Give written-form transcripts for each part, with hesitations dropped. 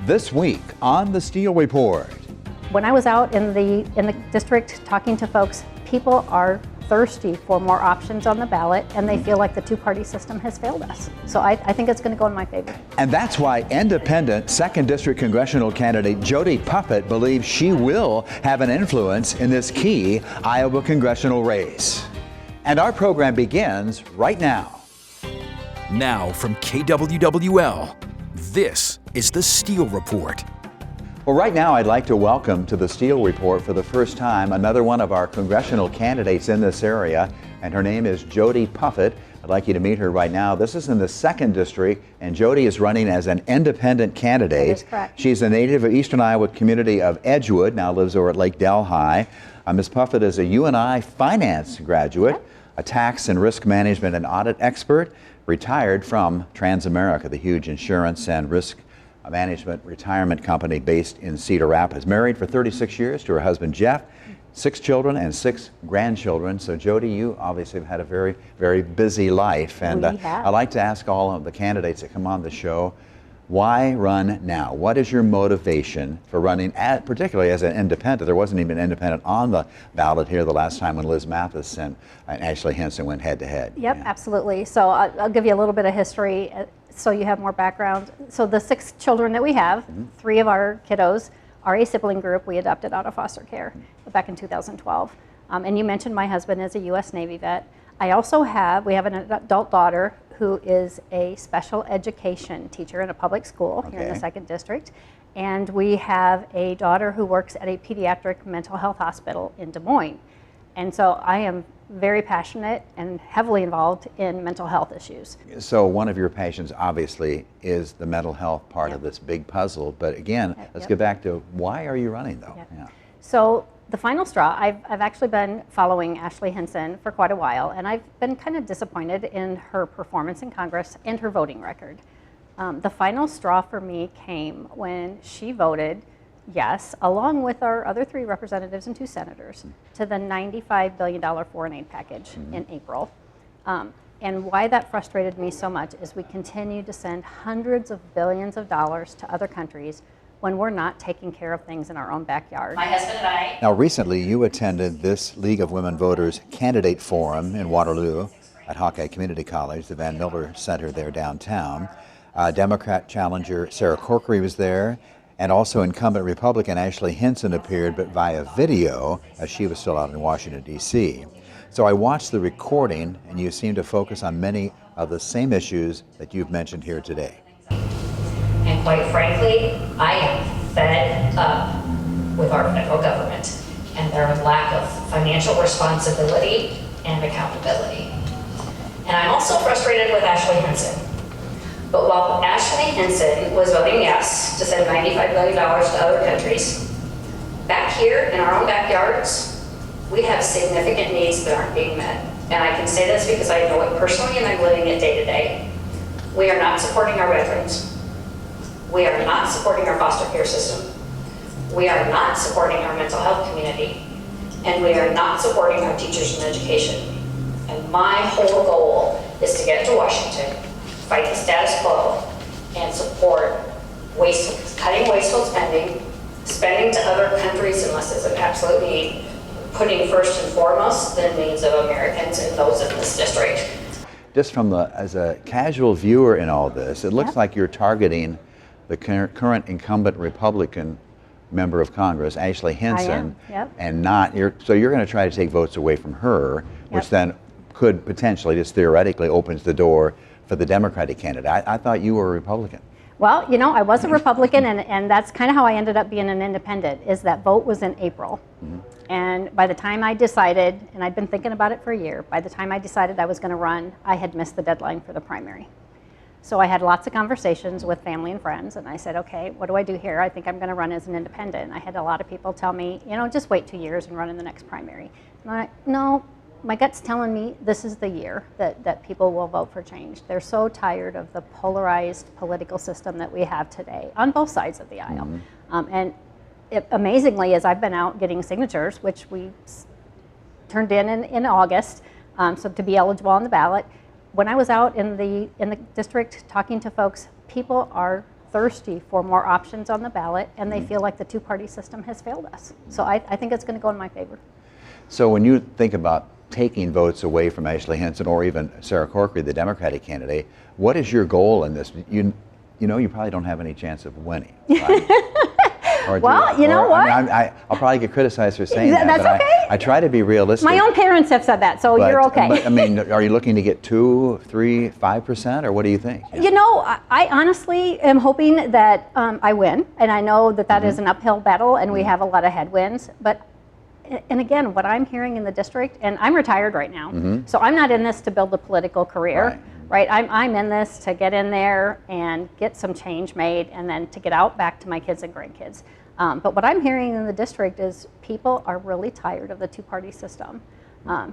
This week on the Steele Report. When I was out in the district talking to folks, people are thirsty for more options on the ballot, and they feel like the two-party system has failed us. So I think it's going to go in my favor. And that's why independent 2nd District Congressional candidate Jody Puffett believes she will have an influence in this key Iowa congressional race. And our program begins right now. Now from KWWL, this is the Steele Report. Well, right now I'd like to welcome to the Steele Report for the first time another one of our congressional candidates in this area, and her name is Jody Puffett. I'd like you to meet her right now. This is in the 2nd District, and Jody is running as an independent candidate. That is correct. She's a native of Eastern Iowa community of Edgewood, now lives over at Lake Delhi. Ms. Puffett is a UNI finance graduate, a tax and risk management and audit expert, retired from Transamerica, the huge insurance and risk management retirement company based in Cedar Rapids. Married for 36 years to her husband Jeff, 6 children and 6 grandchildren. So Jody, you obviously have had a very, very busy life. And I like to ask all of the candidates that come on the show, why run now? What is your motivation for running, particularly as an independent? There wasn't even an independent on the ballot here the last time when Liz Mathis and Ashley Hinson went head to head. Yep, yeah. Absolutely. So I'll give you a little bit of history so you have more background. So the 6 children that we have, 3 of our kiddos are a sibling group we adopted out of foster care back in 2012. And you mentioned my husband is a U.S. Navy vet. We have an adult daughter who is a special education teacher in a public school here in the 2nd District. And we have a daughter who works at a pediatric mental health hospital in Des Moines. And so I am very passionate and heavily involved in mental health issues. So one of your passions obviously is the mental health part of this big puzzle. But again, let's get back to why are you running though? Yeah. So the final straw, I've actually been following Ashley Hinson for quite a while, and I've been kind of disappointed in her performance in Congress and her voting record. The final straw for me came when she voted yes, along with our other 3 representatives and 2 senators, to the $95 billion foreign aid package in April. And why that frustrated me so much is we continue to send hundreds of billions of dollars to other countries when we're not taking care of things in our own backyard. My husband and I. Now recently you attended this League of Women Voters Candidate Forum in Waterloo at Hawkeye Community College, the Van Miller Center there downtown. Democrat challenger Sarah Corkery was there, and also incumbent Republican Ashley Hinson appeared, but via video, as she was still out in Washington, D.C. So I watched the recording, and you seem to focus on many of the same issues that you've mentioned here today. And quite frankly, I am fed up with our federal government and their lack of financial responsibility and accountability. And I'm also frustrated with Ashley Hinson. But while Ashley Hinson was voting yes to send $95 billion to other countries, back here in our own backyards, we have significant needs that aren't being met. And I can say this because I know it personally and I'm living it day to day. We are not supporting our veterans. We are not supporting our foster care system. We are not supporting our mental health community. And we are not supporting our teachers and education. And my whole goal is to get to Washington, fight the status quo, and support cutting wasteful spending to other countries unless it's an absolute need, putting first and foremost the needs of Americans and those in this district. Just as a casual viewer in all this, it looks like you're targeting the current incumbent Republican member of Congress, Ashley Hinson, and so you're going to try to take votes away from her, which then could potentially, just theoretically, opens the door for the Democratic candidate. I thought you were a Republican. Well, you know, I was a Republican, and that's kind of how I ended up being an independent, is that vote was in April. And by the time I decided, and I'd been thinking about it for a year, by the time I decided I was going to run, I had missed the deadline for the primary. So I had lots of conversations with family and friends, and I said, okay, what do I do here? I think I'm going to run as an independent. I had a lot of people tell me, you know, just wait 2 years and run in the next primary. And no, my gut's telling me this is the year that people will vote for change. They're so tired of the polarized political system that we have today on both sides of the aisle. And amazingly, as I've been out getting signatures, which we turned in August, so to be eligible on the ballot, when I was out in the district talking to folks, people are thirsty for more options on the ballot, and they feel like the two-party system has failed us. So I think it's going to go in my favor. So when you think about taking votes away from Ashley Hinson or even Sarah Corkery, the Democratic candidate, what is your goal in this? You know you probably don't have any chance of winning, right? Well, you know what? I mean, I'll probably get criticized for saying that, That's but okay. I try to be realistic. My own parents have said that, so you're okay. But, I mean, are you looking to get 2, 3, 5%, or what do you think? You know, I honestly am hoping that I win, and I know that that is an uphill battle, and we have a lot of headwinds. But, and again, what I'm hearing in the district, and I'm retired right now, so I'm not in this to build a political career. Right, I'm in this to get in there and get some change made, and then to get out back to my kids and grandkids. But what I'm hearing in the district is people are really tired of the two-party system.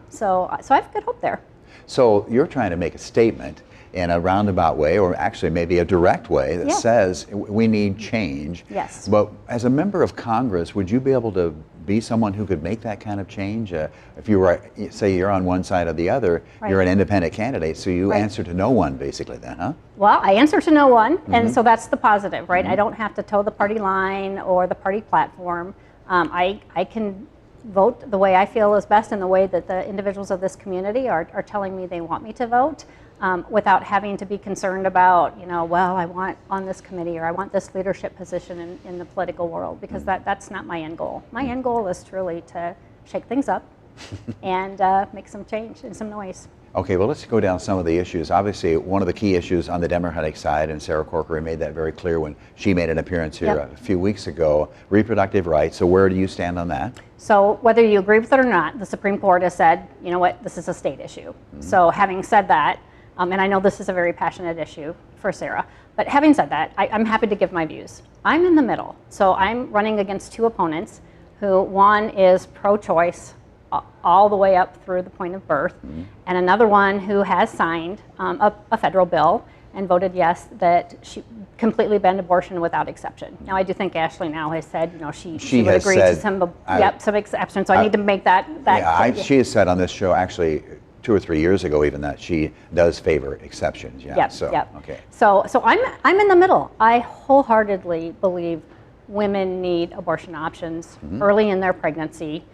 So I have good hope there. So you're trying to make a statement in a roundabout way, or actually maybe a direct way, that says we need change. Yes. But as a member of Congress, would you be able to be someone who could make that kind of change? If you were, say you're on one side or the other, you're an independent candidate, so you answer to no one basically then, huh? Well, I answer to no one, and so that's the positive, right? I don't have to toe the party line or the party platform. I can vote the way I feel is best and the way that the individuals of this community are telling me they want me to vote, without having to be concerned about, you know, well, I want on this committee or I want this leadership position in the political world, because that's not my end goal. My end goal is truly to shake things up and make some change and some noise. Okay, well, let's go down some of the issues. Obviously, one of the key issues on the Democratic side, and Sarah Corkery made that very clear when she made an appearance here a few weeks ago, reproductive rights. So where do you stand on that? So whether you agree with it or not, the Supreme Court has said, you know what, this is a state issue. So having said that, and I know this is a very passionate issue for Sarah, but having said that, I'm happy to give my views. I'm in the middle. So I'm running against two opponents who, one is pro-choice all the way up through the point of birth, and another one who has signed a federal bill and voted yes that she completely banned abortion without exception. Now I do think Ashley now has said, you know, she would agree to some exceptions. So I need to make that clear. She has said on this show actually 2 or 3 years ago even that she does favor exceptions. Okay. So I'm in the middle. I wholeheartedly believe women need abortion options early in their pregnancy.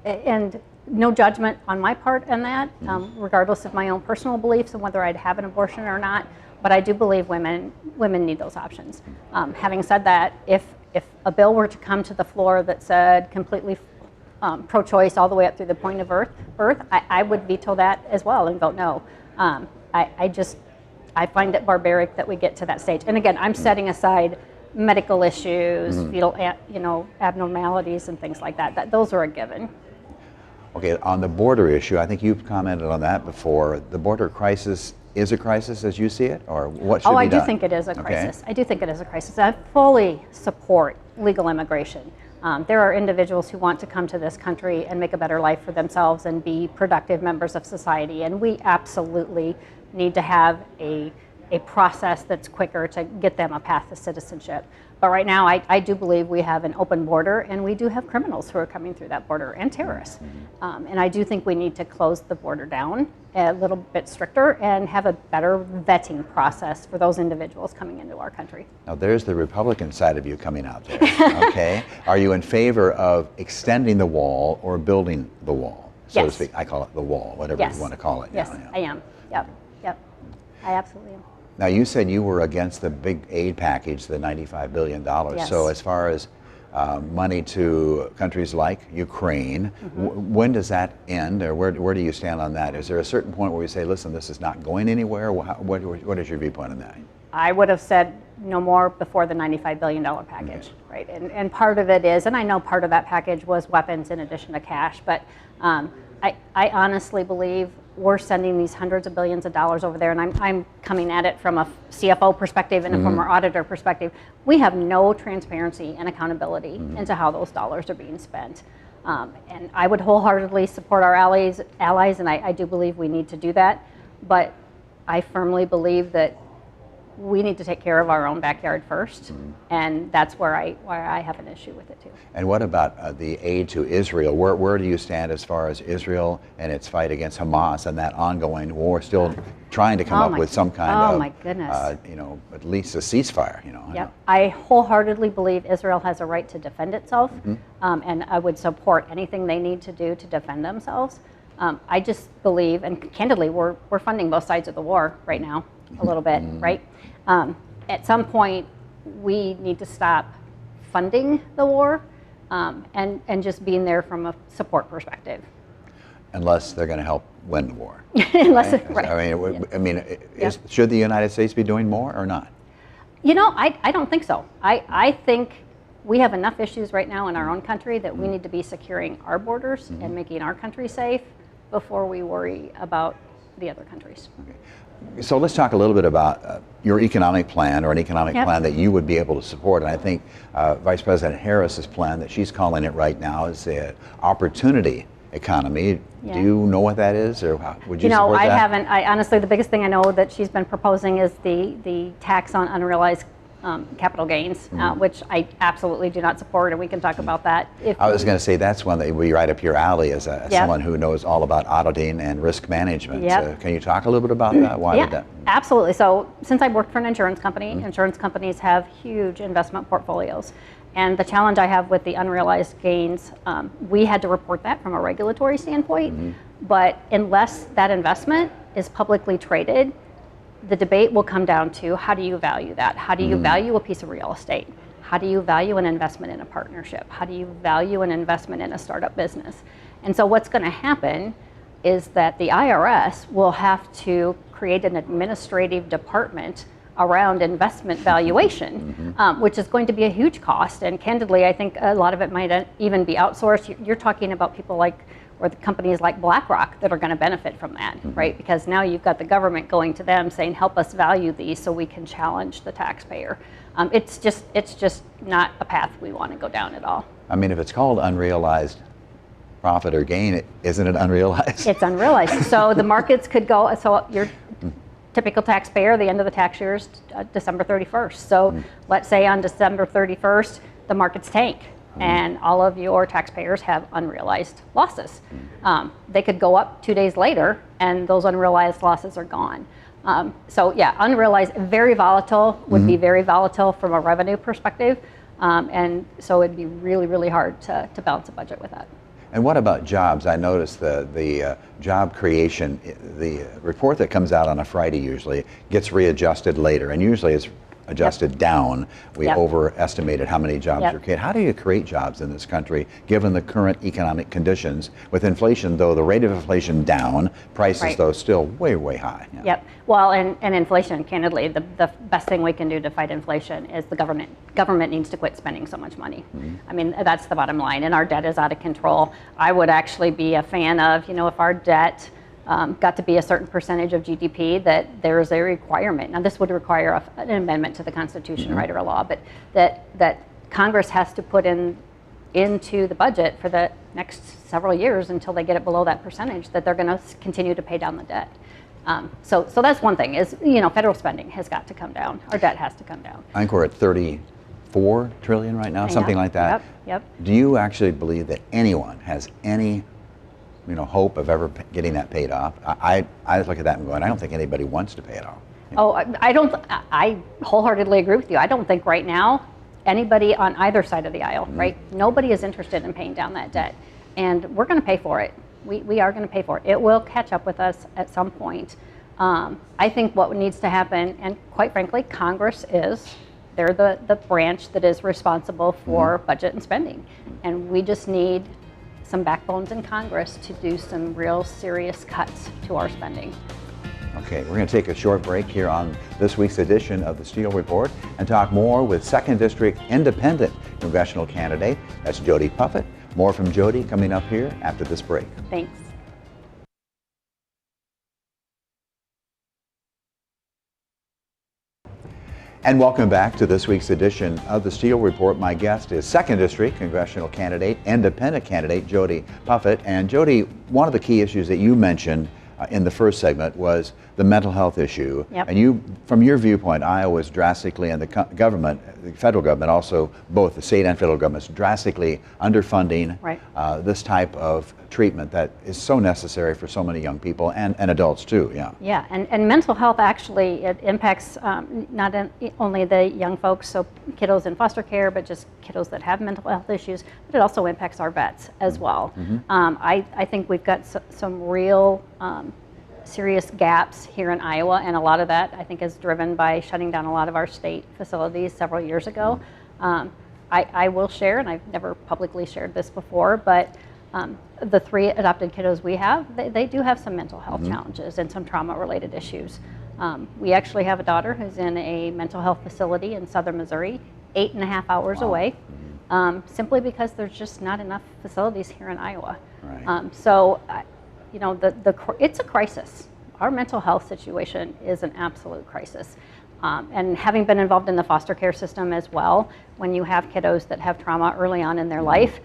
And no judgment on my part in that, regardless of my own personal beliefs and whether I'd have an abortion or not. But I do believe women need those options. Having said that, if a bill were to come to the floor that said completely pro-choice all the way up through the point of birth, I would veto that as well and vote no. I find it barbaric that we get to that stage. And again, I'm setting aside medical issues, fetal, abnormalities and things like that. Those are a given. Okay, on the border issue, I think you've commented on that before. The border crisis is a crisis as you see it, or what should be done? I do think it is a crisis. I do think it is a crisis. I fully support legal immigration. There are individuals who want to come to this country and make a better life for themselves and be productive members of society, and we absolutely need to have a process that's quicker to get them a path to citizenship. But right now, I do believe we have an open border, and we do have criminals who are coming through that border, and terrorists. And I do think we need to close the border down a little bit stricter and have a better vetting process for those individuals coming into our country. Now there's the Republican side of you coming out there, okay? Are you in favor of extending the wall or building the wall, so to speak? I call it the wall, whatever you want to call it. Yes, I am. Yep. I absolutely am. Now you said you were against the big aid package, the $95 billion. Yes. So as far as money to countries like Ukraine, when does that end, or where do you stand on that? Is there a certain point where we say, listen, this is not going anywhere? What is your viewpoint on that? I would have said no more before the $95 billion package, right? And part of it is, and I know part of that package was weapons in addition to cash, but I honestly believe we're sending these hundreds of billions of dollars over there, and I'm coming at it from a CFO perspective and from our auditor perspective. We have no transparency and accountability into how those dollars are being spent. And I would wholeheartedly support our allies, and I do believe we need to do that. But I firmly believe that we need to take care of our own backyard first, and that's where I have an issue with it too. And what about the aid to Israel? Where do you stand as far as Israel and its fight against Hamas and that ongoing war? Still trying to come up with some kind of, my goodness. At least a ceasefire. Yep. I wholeheartedly believe Israel has a right to defend itself, and I would support anything they need to do to defend themselves. I just believe, and candidly, we're funding both sides of the war right now, a little bit, right? At some point, we need to stop funding the war and just being there from a support perspective. Unless they're going to help win the war. Unless, right? I mean, should the United States be doing more or not? I don't think so. I think we have enough issues right now in our own country that we need to be securing our borders and making our country safe before we worry about the other countries. Okay. So let's talk a little bit about your economic plan, or an economic plan that you would be able to support. And I think Vice President Harris's plan that she's calling it right now is the opportunity economy. Do you know what that is, or would you support that? I haven't. Honestly, the biggest thing I know that she's been proposing is the tax on unrealized capital gains, which I absolutely do not support, and we can talk about that. I was going to say that's one that would be right up your alley as someone who knows all about auditing and risk management. Can you talk a little bit about that? Why would that? Absolutely. So since I've worked for an insurance company, insurance companies have huge investment portfolios. And the challenge I have with the unrealized gains, we had to report that from a regulatory standpoint, but unless that investment is publicly traded, the debate will come down to, how do you value that? How do you value a piece of real estate? How do you value an investment in a partnership? How do you value an investment in a startup business? And so what's going to happen is that the IRS will have to create an administrative department around investment valuation, which is going to be a huge cost. And candidly, I think a lot of it might even be outsourced. You're talking about people like, or the companies like BlackRock that are going to benefit from that, right? Because now you've got the government going to them saying, help us value these so we can challenge the taxpayer. It's just not a path we want to go down at all. I mean, if it's called unrealized profit or gain, isn't it unrealized? It's unrealized. So the markets could go, so your typical taxpayer, the end of the tax year is December 31st. So let's say on December 31st, the markets tank. And all of your taxpayers have unrealized losses. They could go up 2 days later, and those unrealized losses are gone. So yeah, unrealized, very volatile, would be very volatile from a revenue perspective. And so it'd be really, really hard to balance a budget with that. And what about jobs? I noticed the job creation, the report that comes out on a Friday usually gets readjusted later, and usually it's adjusted down. We overestimated how many jobs are created. How do you create jobs in this country given the current economic conditions? With inflation, though, the rate of inflation down, prices, though, still way, way high. Well, and inflation, candidly, the best thing we can do to fight inflation is the government needs to quit spending so much money. I mean, that's the bottom line, and our debt is out of control. I would actually be a fan of, if our debt got to be a certain percentage of GDP, that there is a requirement. Now, this would require an amendment to the Constitution, right, or a law, but that Congress has to put into the budget for the next several years until they get it below that percentage, that they're going to continue to pay down the debt. So that's one thing is, federal spending has got to come down. Our debt has to come down. I think we're at 34 trillion right now, something like that. Yep. Do you actually believe that anyone has any hope of ever getting that paid off? I look at that and going, I don't think anybody wants to pay it off. I wholeheartedly agree with you. I don't think right now anybody on either side of the aisle, right? Nobody is interested in paying down that debt, and we're going to pay for it. We are going to pay for it. It will catch up with us at some point. I think what needs to happen, and quite frankly, Congress they're the branch that is responsible for budget and spending, and we just need some backbones in Congress to do some real serious cuts to our spending. Okay, we're going to take a short break here on this week's edition of the Steele Report and talk more with 2nd District Independent Congressional candidate. That's Jody Puffett. More from Jody coming up here after this break. Thanks. And welcome back to this week's edition of the Steele Report. My guest is 2nd District Congressional candidate, Independent candidate, Jody Puffett. And Jody, one of the key issues that you mentioned in the first segment was the mental health issue. Yep. And you, from your viewpoint, Iowa is drastically, and the government, the federal government, also both the state and federal governments, drastically underfunding Right. this type of treatment that is so necessary for so many young people and adults too. Yeah. Yeah, and mental health actually, it impacts only the young folks, so kiddos in foster care, but just kiddos that have mental health issues, but it also impacts our vets as well. I think we've got some real serious gaps here in Iowa, and a lot of that I think is driven by shutting down a lot of our state facilities several years ago. I will share, and I've never publicly shared this before, but the 3 adopted kiddos we have, they do have some mental health challenges and some trauma-related issues. We actually have a daughter who's in a mental health facility in southern Missouri, 8.5 hours away, simply because there's just not enough facilities here in Iowa. Right. So, you know, it's a crisis. Our mental health situation is an absolute crisis. And having been involved in the foster care system as well, when you have kiddos that have trauma early on in their life,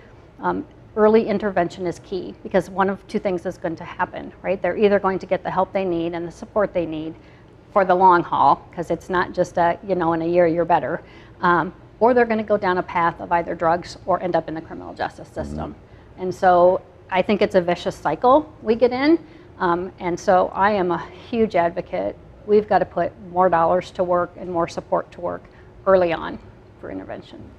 early intervention is key, because one of 2 things is going to happen, right? They're either going to get the help they need and the support they need for the long haul, because it's not just in a year you're better, or they're going to go down a path of either drugs or end up in the criminal justice system. And so I think it's a vicious cycle we get in, and so I am a huge advocate. We've got to put more dollars to work and more support to work early on for intervention.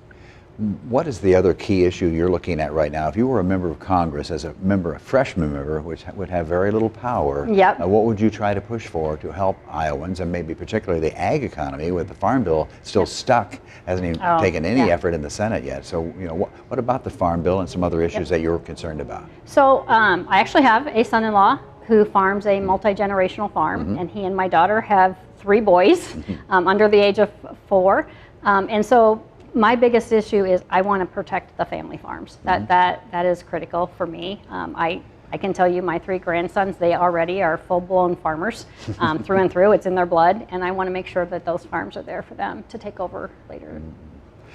What is the other key issue you're looking at right now? If you were a member of Congress, as a freshman member, which would have very little power, Yep. What would you try to push for to help Iowans, and maybe particularly the ag economy, with the Farm Bill still stuck, hasn't even taken any effort in the Senate yet? So, you know, what about the Farm Bill and some other issues that you're concerned about? So I actually have a son-in-law who farms a multi-generational farm, and he and my daughter have 3 boys under the age of 4, and so my biggest issue is I want to protect the family farms. That is critical for me. I can tell you my 3 grandsons, they already are full-blown farmers through and through. It's in their blood, and I want to make sure that those farms are there for them to take over later.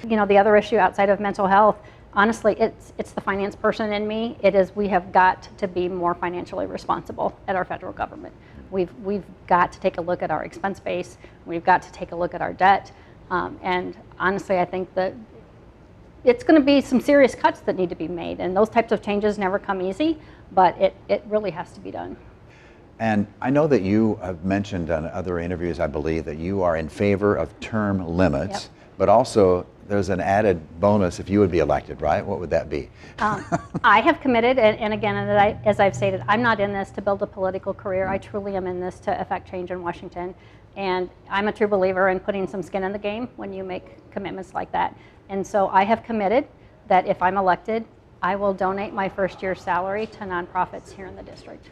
You know, the other issue outside of mental health, honestly, it's the finance person in me. It is, we have got to be more financially responsible at our federal government. We've got to take a look at our expense base. We've got to take a look at our debt. And honestly, I think that it's going to be some serious cuts that need to be made, and those types of changes never come easy, but it really has to be done. And I know that you have mentioned in other interviews, I believe, that you are in favor of term limits, but also there's an added bonus if you would be elected, right? What would that be? I have committed, and again, as I've stated, I'm not in this to build a political career. I truly am in this to affect change in Washington. And I'm a true believer in putting some skin in the game when you make commitments like that. And so I have committed that if I'm elected, I will donate my first year's salary to nonprofits here in the district.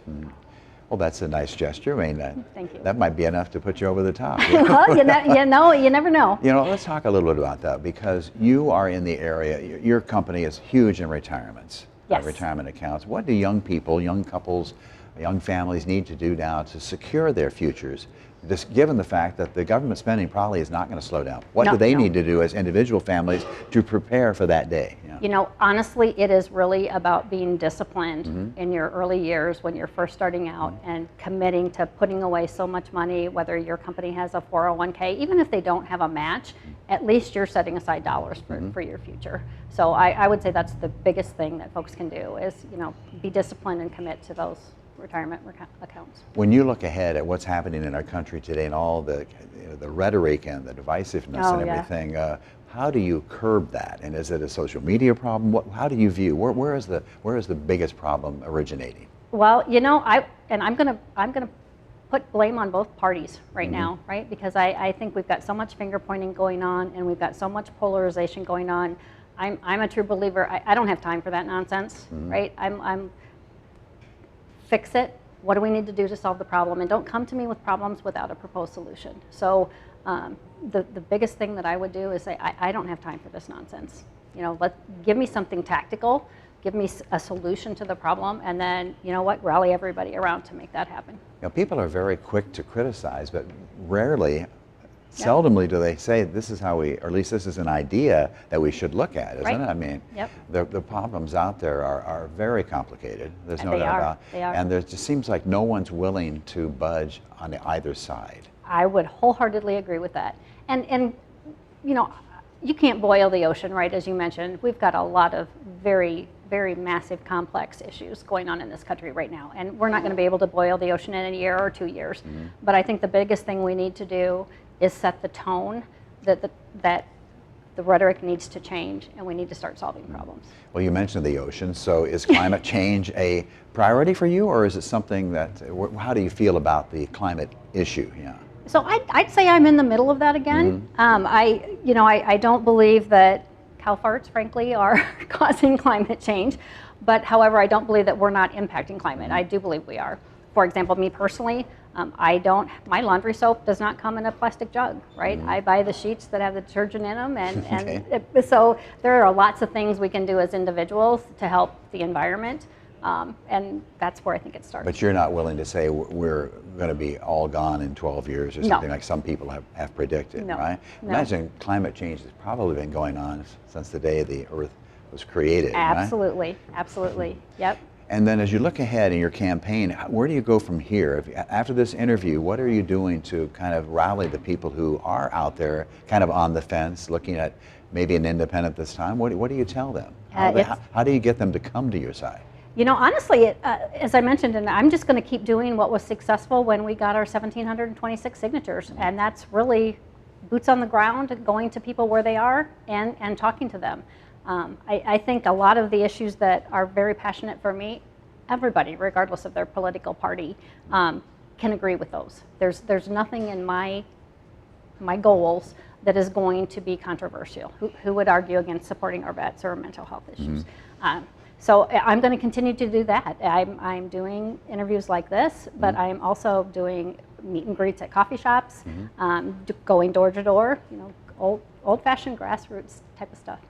Well, that's a nice gesture. I mean, Thank you. That might be enough to put you over the top. Well, you never know. You know, let's talk a little bit about that, because you are in the area, your company is huge in retirements, Yes. retirement accounts. What do young people, young couples, young families need to do now to secure their futures? Just given the fact that the government spending probably is not going to slow down. What do they need to do as individual families to prepare for that day? Yeah. You know, honestly, it is really about being disciplined in your early years when you're first starting out, and committing to putting away so much money, whether your company has a 401k, even if they don't have a match, at least you're setting aside dollars for your future. So I would say that's the biggest thing that folks can do is, you know, be disciplined and commit to those retirement accounts. When you look ahead at what's happening in our country today and all the rhetoric and the divisiveness and everything, how do you curb that? And is it a social media problem? How do you view where is the biggest problem originating? Well, you know, I'm gonna put blame on both parties right now, right? Because I think we've got so much finger pointing going on, and we've got so much polarization going on. I'm a true believer. I don't have time for that nonsense, right? I'm fix it. What do we need to do to solve the problem? And don't come to me with problems without a proposed solution. So the biggest thing that I would do is say, I don't have time for this nonsense. You know, give me something tactical, give me a solution to the problem, and then, you know what, rally everybody around to make that happen. You know, people are very quick to criticize, but rarely seldomly do they say this is how we, or at least this is an idea that we should look at, isn't Right. it? I mean, Yep. the problems out there are very complicated. There's no They doubt are. about it. They are. And there just seems like no one's willing to budge on either side. I would wholeheartedly agree with that. And you know, you can't boil the ocean, right? As you mentioned, we've got a lot of very, very massive, complex issues going on in this country right now, and we're not going to be able to boil the ocean in a year or 2 years. But I think the biggest thing we need to do is set the tone that the rhetoric needs to change, and we need to start solving problems. Well, you mentioned the ocean, so is climate change a priority for you, or is it something that, how do you feel about the climate issue? Yeah. So I'd say I'm in the middle of that again. I don't believe that cow farts, frankly, are causing climate change. But however, I don't believe that we're not impacting climate. I do believe we are. For example, me personally, my laundry soap does not come in a plastic jug, right? I buy the sheets that have the detergent in them, and so there are lots of things we can do as individuals to help the environment. And that's where I think it starts. But you're not willing to say we're going to be all gone in 12 years or something like some people have predicted, No. right? No. Imagine climate change has probably been going on since the day the Earth was created, right? Absolutely, absolutely, yep. And then as you look ahead in your campaign, where do you go from here? After this interview, what are you doing to kind of rally the people who are out there kind of on the fence, looking at maybe an independent this time? What do you tell them? How do you get them to come to your side? You know, honestly, as I mentioned, and I'm just going to keep doing what was successful when we got our 1,726 signatures, and that's really boots on the ground, going to people where they are and talking to them. I think a lot of the issues that are very passionate for me, everybody, regardless of their political party, can agree with those. There's nothing in my goals that is going to be controversial. Who would argue against supporting our vets or mental health issues? So I'm going to continue to do that. I'm doing interviews like this, but I'm also doing meet and greets at coffee shops, going door to door, you know, old-fashioned grassroots type of stuff.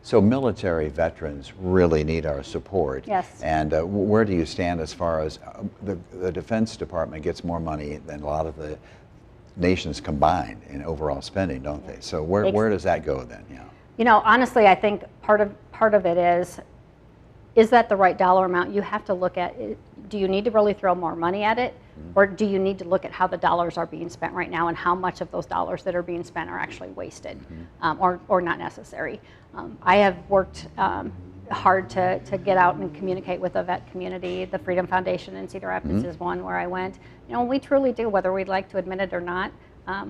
So military veterans really need our support. Yes. And where do you stand as far as the Defense Department gets more money than a lot of the nations combined in overall spending, don't they? So where does that go then? Yeah. You know, honestly, I think part of it is that the right dollar amount? You have to look at it. Do you need to really throw more money at it? Or do you need to look at how the dollars are being spent right now and how much of those dollars that are being spent are actually wasted or not necessary? I have worked hard to get out and communicate with the vet community. The Freedom Foundation in Cedar Rapids is one where I went. You know, we truly do, whether we'd like to admit it or not.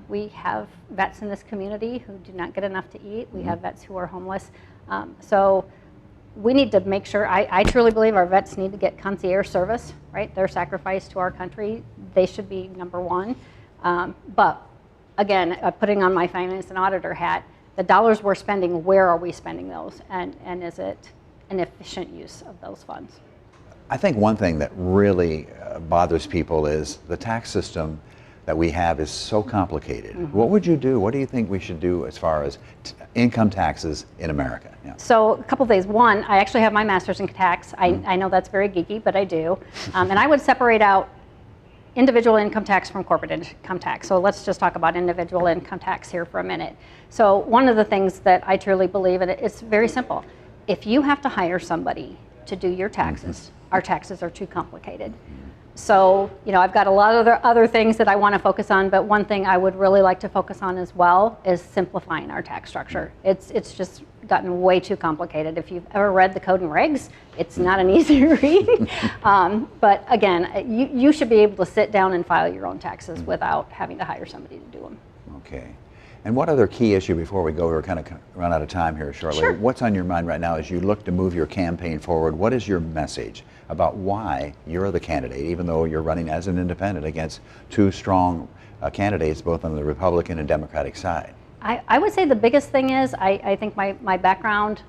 We have vets in this community who do not get enough to eat. We have vets who are homeless. So we need to make sure, I truly believe our vets need to get concierge service, right? Their sacrifice to our country, they should be number one. But again, putting on my finance and auditor hat, the dollars we're spending, where are we spending those? And is it an efficient use of those funds? I think one thing that really bothers people is the tax system that we have is so complicated. What would you do? What do you think we should do as far as income taxes in America? Yeah. So a couple things. One, I actually have my master's in tax. I know that's very geeky, but I do. And I would separate out individual income tax from corporate income tax. So let's just talk about individual income tax here for a minute. So one of the things that I truly believe in, it's very simple. If you have to hire somebody to do your taxes, our taxes are too complicated. So, you know, I've got a lot of other things that I want to focus on, but one thing I would really like to focus on as well is simplifying our tax structure. It's just gotten way too complicated. If you've ever read the Code and Regs, it's not an easy read. But again, you should be able to sit down and file your own taxes without having to hire somebody to do them. Okay. And what other key issue before we go, we're kind of run out of time here shortly. Sure. What's on your mind right now as you look to move your campaign forward? What is your message about why you're the candidate, even though you're running as an independent against two strong candidates, both on the Republican and Democratic side? I would say the biggest thing is I think my background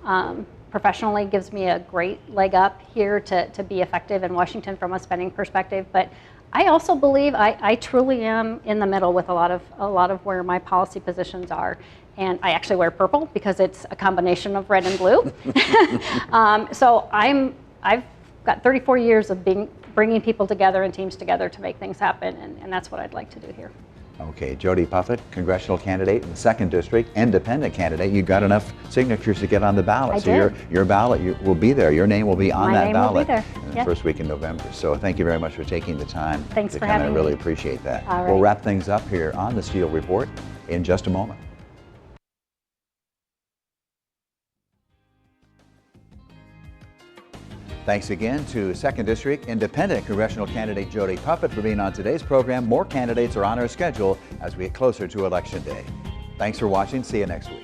professionally gives me a great leg up here to be effective in Washington from a spending perspective. But I also believe I truly am in the middle with a lot of where my policy positions are. And I actually wear purple because it's a combination of red and blue. So I've got 34 years of bringing people together and teams together to make things happen, and that's what I'd like to do here. Okay, Jody Puffett, congressional candidate in the 2nd District, independent candidate. You got enough signatures to get on the ballot. I So did. your ballot will be there. Your name will be on My that name will ballot be there. in the Yep. first week in November. So thank you very much for taking the time Thanks to for come in. having I really me. appreciate that. All We'll right. wrap things up here on the Steele Report in just a moment. Thanks again to 2nd District Independent Congressional candidate Jody Puffett for being on today's program. More candidates are on our schedule as we get closer to Election Day. Thanks for watching. See you next week.